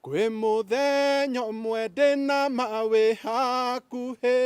Kwe muthenya umwe ndina mawe hakuhi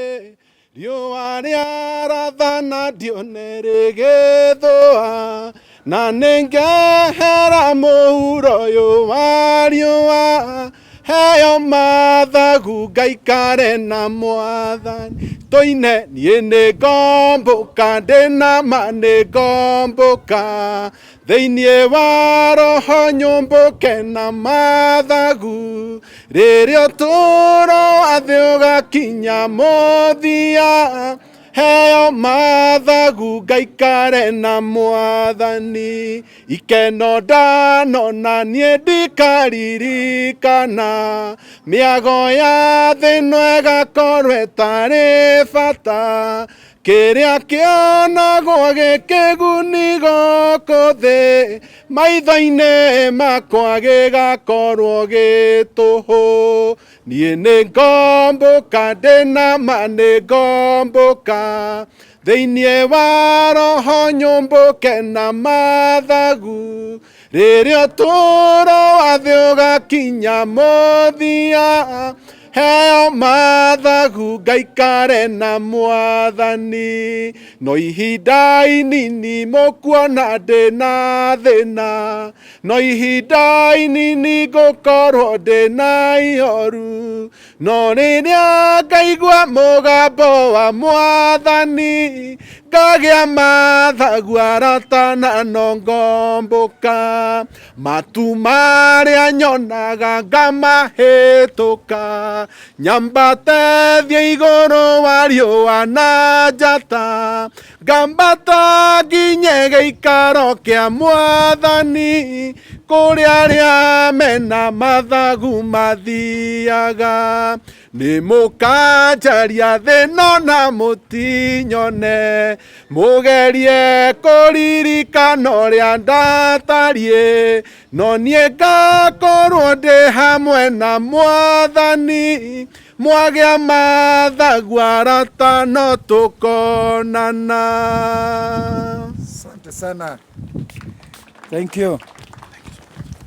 riua riarathana ndione rigithua na ningehera muhuro uyu wa riua heo mathagu ngaikare na Mwathani toine nie ni ngombuka ndina ma ni ngombuka thĩinĩ wa roho nyũmbũke na mathagu rĩrĩa ũtũũro wa thĩ ũgakinya mũthia heo mathagu ngaikare na Mwathani ikeno ndanona niĩ ndikaririkana mĩago ya thĩ ĩno ĩgakorwo ĩtarĩ bata kĩrĩa kĩonagwo gĩkĩguni gũkũ thĩ maitho-inĩ makwa gĩgakorwo gĩtũhũ niĩ nĩ ngombũka ndĩna ma nĩ ngombũka thĩinĩ wa roho nyũmbũke na mathagu rĩrĩa ũtũũro wa thĩ ũgakinya mũthia heo mathagu ngaikare na Mwathani no ihinda inini mũkuona ndĩna thĩna no ihinda inini ngũkorwo ndĩna ihoru no rĩrĩa ngaigua mũgambo wa Mwathani ngagĩa mathagu aratana no ngombũka matu marĩa nyonaga ngamahĩtũka nyambate thiĩ igũrũ wa riũa na njata ngambata nginye gĩikaro kĩa Mwathani kũrĩa arĩa mena mathagu mathiaga nĩ mũkanjaria thĩ ĩno na mũtinyone mũgerie kũririkana ũrĩa ndatariĩ no niĩ ngakorwo ndĩ hamwe na Mwathani mwagĩa mathagu arata no tũkonana. Asante sana. Thank you.